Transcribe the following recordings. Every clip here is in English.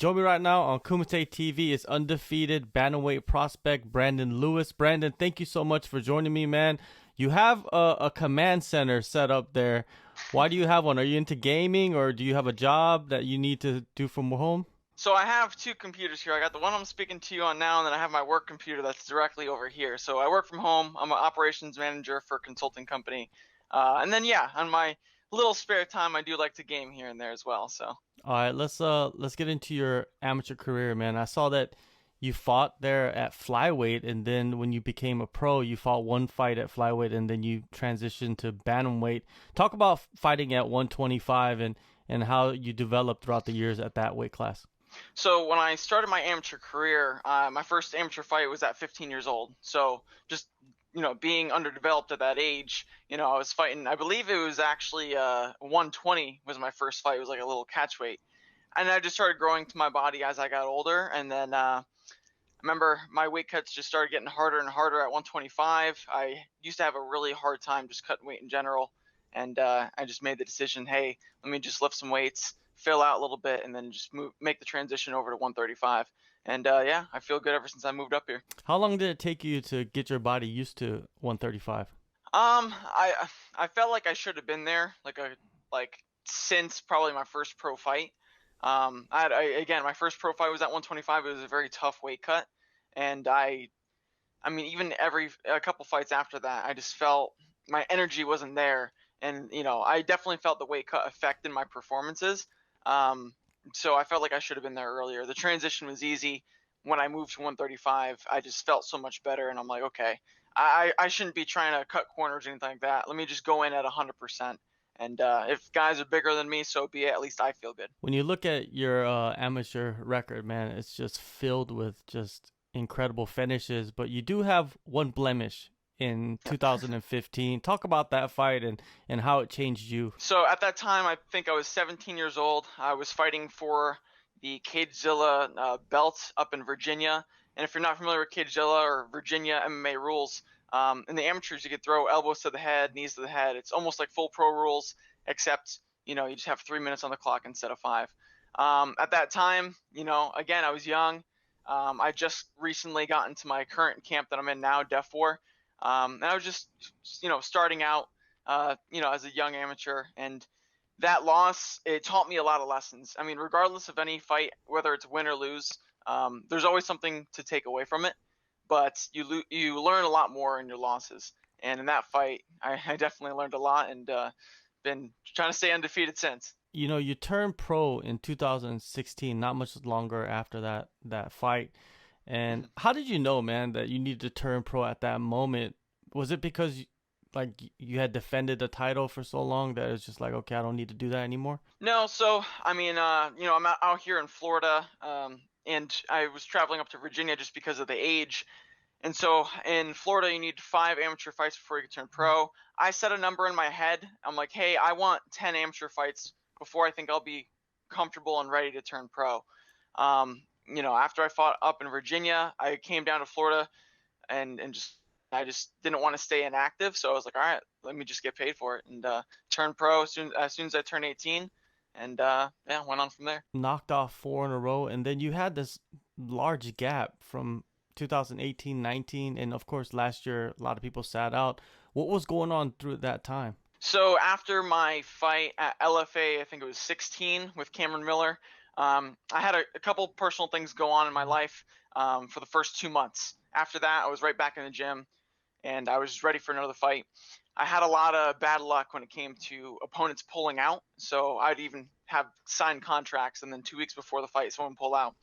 Join me right now on Kumite TV is undefeated bantamweight prospect Brandon Lewis. Brandon, thank you so much for joining me, man. You have a command center set up there. Why do you have one? Are you into gaming, or do you have a job that you need to do from home? So I have two computers here. I got the one I'm speaking to you on now, and then I have my work computer that's directly over here. So I work from home. I'm an operations manager for a consulting company. And then yeah, on my little spare time, I do like to game here and there as well. So All right, let's get into your amateur career, man. I saw that you fought there at flyweight, and then when you became a pro, you fought one fight at flyweight, and then you transitioned to bantamweight. Talk about fighting at 125 and how you developed throughout the years at that weight class. So when I started my amateur career, my first amateur fight was at 15 years old. So just being underdeveloped at that age, I was fighting. I believe it was actually 120 was my first fight. It was like a little catch weight, and I just started growing to my body as I got older. And then I remember my weight cuts just started getting harder and harder at 125. I used to have a really hard time just cutting weight in general, and I just made the decision, hey, let me just lift some weights, fill out a little bit, and then just make the transition over to 135. And yeah, I feel good ever since I moved up here. How long did it take you to get your body used to 135? I felt like I should have been there, like since probably my first pro fight. Again, my first pro fight was at 125. It was a very tough weight cut, and I mean, even a couple fights after that, I just felt my energy wasn't there, and I definitely felt the weight cut affected my performances. So I felt like I should have been there earlier. The transition was easy. When I moved to 135, I just felt so much better, and I'm like, okay, I shouldn't be trying to cut corners or anything like that. Let me just go in at 100%. And if guys are bigger than me, so be it. At least I feel good. When you look at your amateur record, man, it's just filled with just incredible finishes. But you do have one blemish in 2015. Talk about that fight and how it changed you. So at that time, I think I was 17 years old. I was fighting for the Cagezilla belt up in Virginia. And if you're not familiar with Cagezilla or Virginia MMA rules, in the amateurs, you could throw elbows to the head, knees to the head. It's almost like full pro rules, except, you just have 3 minutes on the clock instead of 5. At that time, again, I was young. I just recently got into my current camp that I'm in now, Def 4. And I was just, starting out, as a young amateur. And that loss, it taught me a lot of lessons. I mean, regardless of any fight, whether it's win or lose, there's always something to take away from it. But you learn a lot more in your losses. And in that fight, I definitely learned a lot, and been trying to stay undefeated since. You turned pro in 2016, not much longer after that fight. And how did you know, man, that you needed to turn pro at that moment? Was it because like you had defended the title for so long that it's just like, okay, I don't need to do that anymore? No, so I mean, I'm out here in Florida, and I was traveling up to Virginia just because of the age. And so in Florida, you need 5 amateur fights before you can turn pro. I set a number in my head. I'm like, hey, I want 10 amateur fights before I think I'll be comfortable and ready to turn pro. After I fought up in Virginia, I came down to Florida, and I just didn't want to stay inactive. So I was like, all right, let me just get paid for it, and turn pro as soon as I turned 18. And yeah, went on from there. Knocked off 4 in a row, and then you had this large gap from 2018, 19, and of course last year a lot of people sat out. What was going on through that time? So after my fight at LFA, I think it was 16 with Cameron Miller, I had a couple personal things go on in my life for the first 2 months. After that, I was right back in the gym, and I was ready for another fight. I had a lot of bad luck when it came to opponents pulling out. So I'd even have signed contracts, and then 2 weeks before the fight, someone pull out.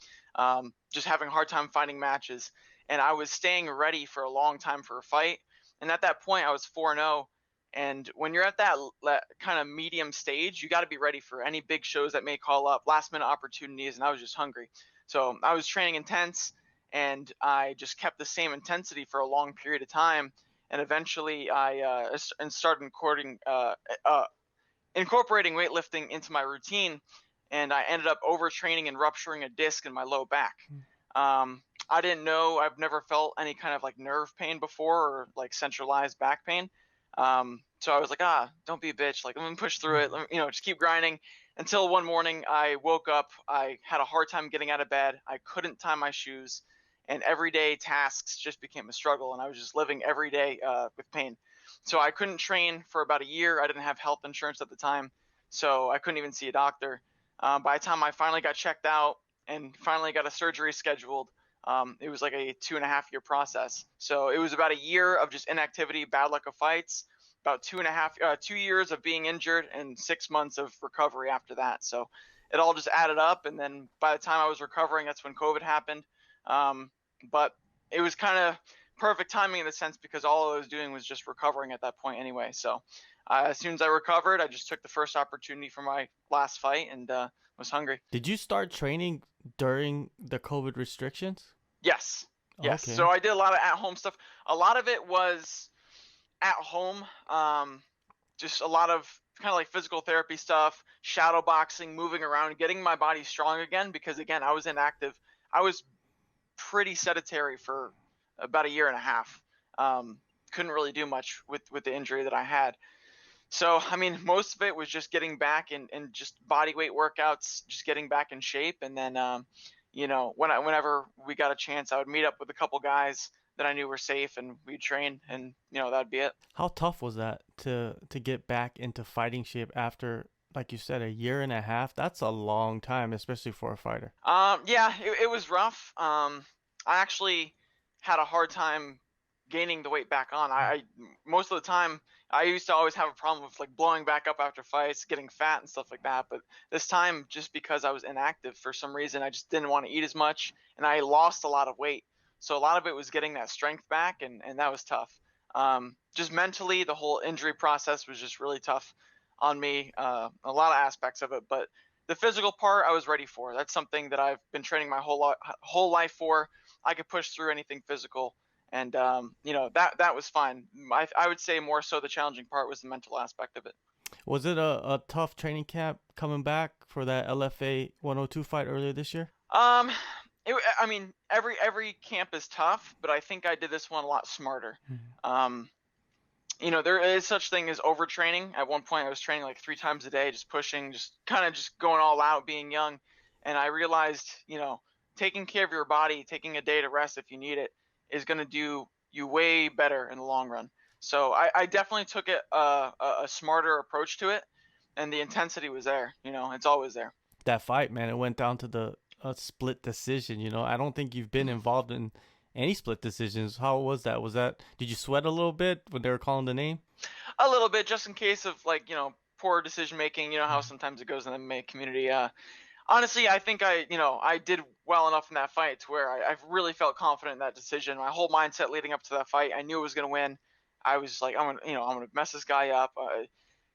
Just having a hard time finding matches. And I was staying ready for a long time for a fight. And at that point, I was 4-0. And when you're at that kind of medium stage, you got to be ready for any big shows that may call up, last minute opportunities. And I was just hungry. So I was training intense, and I just kept the same intensity for a long period of time. And eventually I started incorporating weightlifting into my routine, and I ended up overtraining and rupturing a disc in my low back. I didn't know, I've never felt any kind of like nerve pain before, or like centralized back pain. So I was like, don't be a bitch. Like, let me push through it. Just keep grinding until one morning I woke up. I had a hard time getting out of bed. I couldn't tie my shoes, and everyday tasks just became a struggle. And I was just living every day with pain. So I couldn't train for about a year. I didn't have health insurance at the time, so I couldn't even see a doctor. By the time I finally got checked out and finally got a surgery scheduled, it was like a 2.5 year process. So it was about a year of just inactivity, bad luck of fights, about 2 years of being injured, and 6 months of recovery after that. So it all just added up. And then by the time I was recovering, that's when COVID happened. But it was kind of perfect timing in the sense because all I was doing was just recovering at that point anyway. So as soon as I recovered, I just took the first opportunity for my last fight and was hungry. Did you start training during the COVID restrictions? Yes. Yes. So Okay. I did a lot of at-home stuff. A lot of it was at home. Just a lot of kind of like physical therapy stuff, shadow boxing, moving around, getting my body strong again because again, I was inactive. I was pretty sedentary for about a year and a half. Couldn't really do much with the injury that I had. So, I mean, most of it was just getting back and just body weight workouts, just getting back in shape. And then, whenever we got a chance, I would meet up with a couple guys that I knew were safe and we'd train and, that'd be it. How tough was that to get back into fighting shape after, like you said, a year and a half? That's a long time, especially for a fighter. Yeah, it was rough. I actually had a hard time gaining the weight back on. I most of the time I used to always have a problem with like blowing back up after fights, getting fat and stuff like that. But this time, just because I was inactive for some reason, I just didn't want to eat as much, and I lost a lot of weight. So a lot of it was getting that strength back, and that was tough. Just mentally, the whole injury process was just really tough on me. A lot of aspects of it, but the physical part I was ready for. That's something that I've been training my whole life for. I could push through anything physical, and that was fine. I would say more so the challenging part was the mental aspect of it. Was it a tough training camp coming back for that LFA 102 fight earlier this year? Um, I mean, every camp is tough, but I think I did this one a lot smarter. Mhm. Um, there is such thing as overtraining. At one point, I was training like 3 times a day, just pushing, just kind of just going all out, being young. And I realized, taking care of your body, taking a day to rest if you need it, is going to do you way better in the long run. So I definitely took it a smarter approach to it, and the intensity was there. It's always there. That fight, man, it went down to the a split decision. I don't think you've been involved in any split decisions. How was that? Did you sweat a little bit when they were calling the name? A little bit, just in case of like poor decision making. You know how sometimes it goes in the MMA community. Honestly, I think I did well enough in that fight to where I really felt confident in that decision. My whole mindset leading up to that fight, I knew I was going to win. I was like, I'm gonna mess this guy up.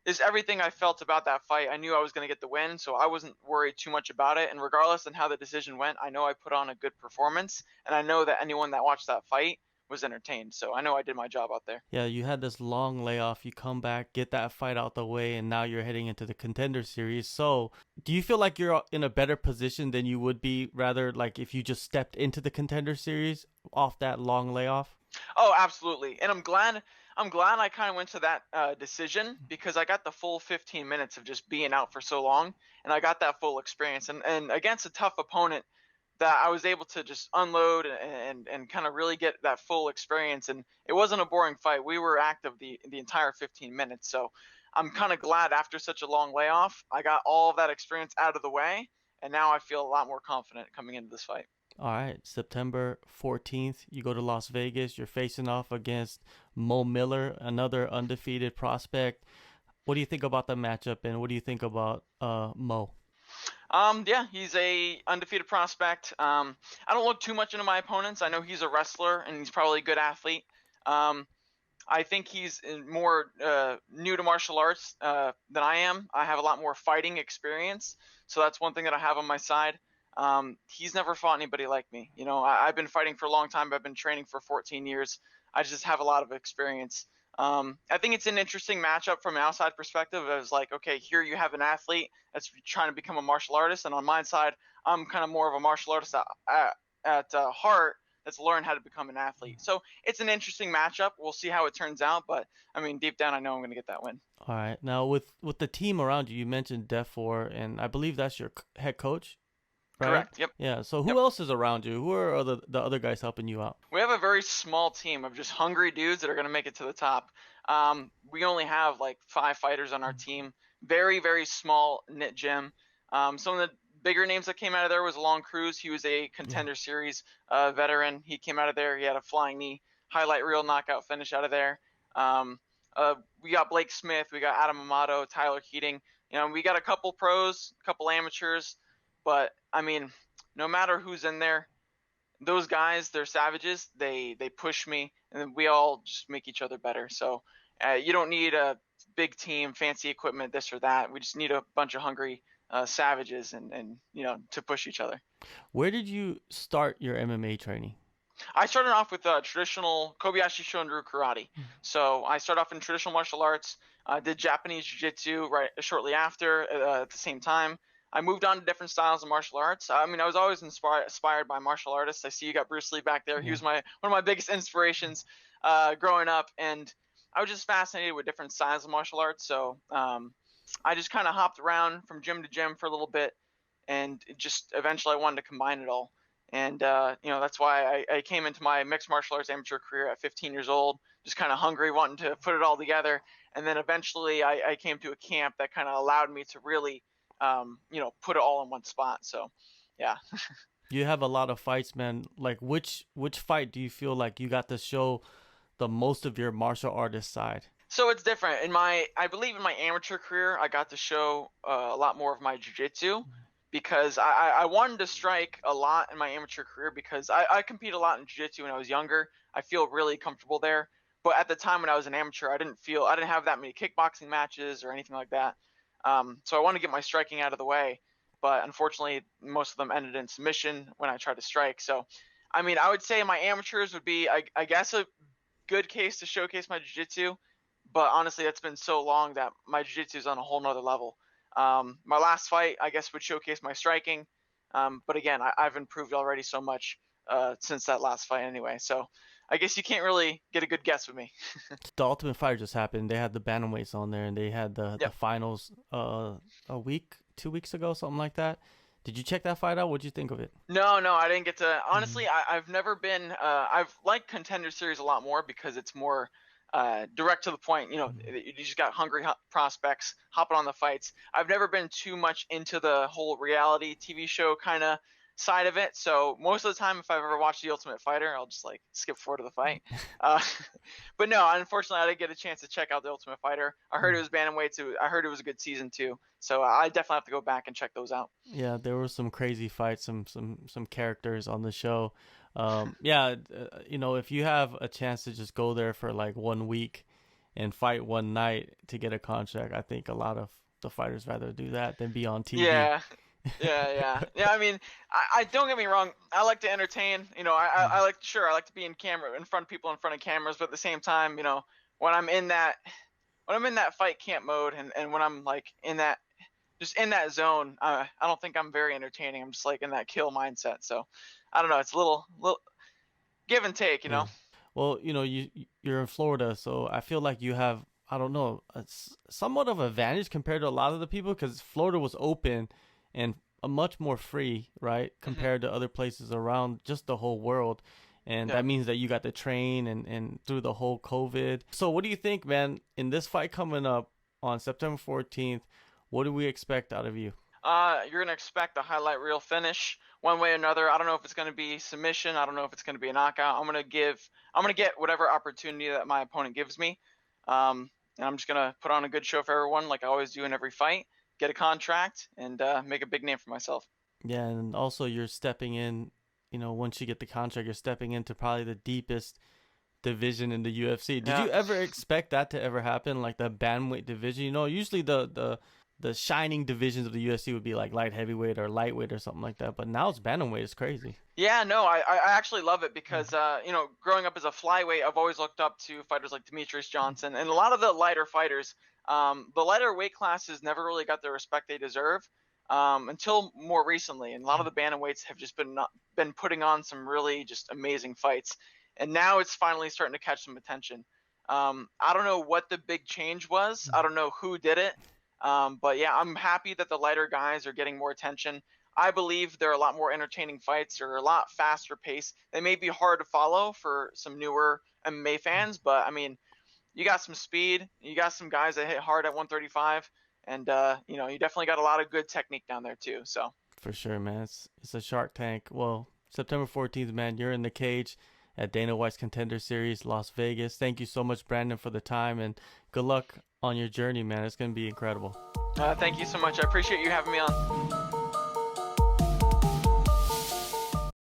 Is everything I felt about that fight. I knew I was going to get the win, so I wasn't worried too much about it. And regardless on how the decision went, I know I put on a good performance, and I know that anyone that watched that fight was entertained. So I know I did my job out there. Yeah, you had this long layoff. You come back, get that fight out the way, and now you're heading into the Contender series. So, do you feel like you're in a better position than you would be, rather like if you just stepped into the Contender series off that long layoff? Oh, absolutely. And I'm glad I kind of went to that decision because I got the full 15 minutes of just being out for so long, and I got that full experience. And against a tough opponent, that I was able to just unload and kind of really get that full experience. And it wasn't a boring fight. We were active the entire 15 minutes. So I'm kind of glad after such a long layoff, I got all of that experience out of the way, and now I feel a lot more confident coming into this fight. All right, September 14th, you go to Las Vegas. You're facing off against Mo Miller, another undefeated prospect. What do you think about the matchup, and what do you think about Mo? Yeah, he's a undefeated prospect. I don't look too much into my opponents. I know he's a wrestler and he's probably a good athlete. Um, I think he's more new to martial arts than I am. I have a lot more fighting experience, so that's one thing that I have on my side. He's never fought anybody like me. I've been fighting for a long time. I've been training for 14 years. I just have a lot of experience. I think it's an interesting matchup from an outside perspective. It was like, okay, here you have an athlete that's trying to become a martial artist, and on my side, I'm kind of more of a martial artist at heart that's learned how to become an athlete. So it's an interesting matchup. We'll see how it turns out, but I mean, deep down, I know I'm going to get that win. All right. Now with the team around you, you mentioned Defor, and I believe that's your head coach, right? Correct. Yep. Yeah. So who Yep. else is around you? Who are the other guys helping you out? We have a very small team of just hungry dudes that are going to make it to the top. We only have like 5 fighters on our team. Very, very small knit gym. Some of the bigger names that came out of there was Long Cruz. He was a Contender Series veteran. He came out of there. He had a flying knee highlight reel knockout finish out of there. We got Blake Smith. We got Adam Amato, Tyler Keating. You know, we got a couple pros, a couple amateurs. But, I mean, no matter who's in there, those guys, they're savages. They push me, and we all just make each other better. So you don't need a big team, fancy equipment, this or that. We just need a bunch of hungry savages and you know, to push each other. Where did you start your MMA training? I started off with traditional Kobayashi Shunryu karate. So I started off in traditional martial arts. Did Japanese jiu-jitsu right shortly after at the same time. I moved on to different styles of martial arts. I mean, I was always inspired by martial artists. I see you got Bruce Lee back there. He was one of my biggest inspirations growing up, and I was just fascinated with different styles of martial arts. So I just kind of hopped around from gym to gym for a little bit, and just eventually I wanted to combine it all. And you know, that's why I came into my mixed martial arts amateur career at 15 years old, just kind of hungry, wanting to put it all together. And then eventually I came to a camp that kind of allowed me to really you know, put it all in one spot. So, yeah. You have a lot of fights, man. Like, which fight do you feel like you got to show the most of your martial artist side? So it's different. I believe in my amateur career, I got to show a lot more of my jiu-jitsu because I wanted to strike a lot in my amateur career because I compete a lot in jiu-jitsu when I was younger. I feel really comfortable there. But at the time when I was an amateur, I didn't have that many kickboxing matches or anything like that. So I wanted to get my striking out of the way, but unfortunately, most of them ended in submission when I tried to strike. So, I mean, I would say my amateurs would be, I guess, a good case to showcase my jiu-jitsu, but honestly, it's been so long that my jiu-jitsu is on a whole nother level. My last fight, I guess, would showcase my striking, but again, I've improved already so much since that last fight anyway. So I guess you can't really get a good guess with me. The Ultimate Fighter just happened. They had the bantamweights on there, and they had the finals a week, 2 weeks ago, something like that. Did you check that fight out? What'd you think of it? No, I didn't get to. Honestly, I've never been. I've liked Contender Series a lot more because it's more direct to the point. You know, you just got hungry prospects hopping on the fights. I've never been too much into the whole reality TV show kind of side of it. So most of the time, if I've ever watched The Ultimate Fighter, I'll just like skip forward to the fight. But no, unfortunately, I didn't get a chance to check out The Ultimate Fighter. I heard it was bantamweight, so I heard it was a good season too. So I definitely have to go back and check those out. Yeah, there were some crazy fights, some characters on the show. You know, if you have a chance to just go there for like 1 week and fight one night to get a contract, I think a lot of the fighters rather do that than be on TV. Yeah. Yeah. I mean, I don't get me wrong. I like to entertain. You know, I like to be in front of people, in front of cameras. But at the same time, you know, when I'm in that fight camp mode, and when I'm like in that zone, I don't think I'm very entertaining. I'm just like in that kill mindset. So I don't know. It's a little give and take, you know. Well, you know, you're in Florida, so I feel like you have, I don't know, somewhat of an advantage compared to a lot of the people because Florida was open and a much more free, right, compared to other places around just the whole world. And that means that you got to train and through the whole COVID. So what do you think, man, in this fight coming up on September 14th, what do we expect out of you? You're going to expect a highlight reel finish one way or another. I don't know if it's going to be submission. I don't know if it's going to be a knockout. I'm going to get whatever opportunity that my opponent gives me. And I'm just going to put on a good show for everyone like I always do in every fight. Get a contract and make a big name for myself. Yeah, and also you're stepping in, you know, once you get the contract, you're stepping into probably the deepest division in the UFC. Did you ever expect that to ever happen, like the bantamweight division? You know, usually the shining divisions of the UFC would be like light heavyweight or lightweight or something like that, but now it's bantamweight. It's crazy. Yeah, no, I actually love it because, you know, growing up as a flyweight, I've always looked up to fighters like Demetrius Johnson and a lot of the lighter fighters. The lighter weight classes never really got the respect they deserve until more recently, and a lot of the bantamweights have just been been putting on some really just amazing fights, and now it's finally starting to catch some attention. I don't know what the big change was. I don't know who did it. But yeah, I'm happy that the lighter guys are getting more attention. I believe they're a lot more entertaining fights. They're a lot faster paced. They may be hard to follow for some newer MMA fans, but I mean, you got some speed. You got some guys that hit hard at 135, and you definitely got a lot of good technique down there too. So For sure, man. It's a Shark Tank. Well, September 14th, man, you're in the cage at Dana White's Contender Series, Las Vegas. Thank you so much, Brandon, for the time, and good luck on your journey, man. It's going to be incredible. thank you so much. I appreciate you having me on.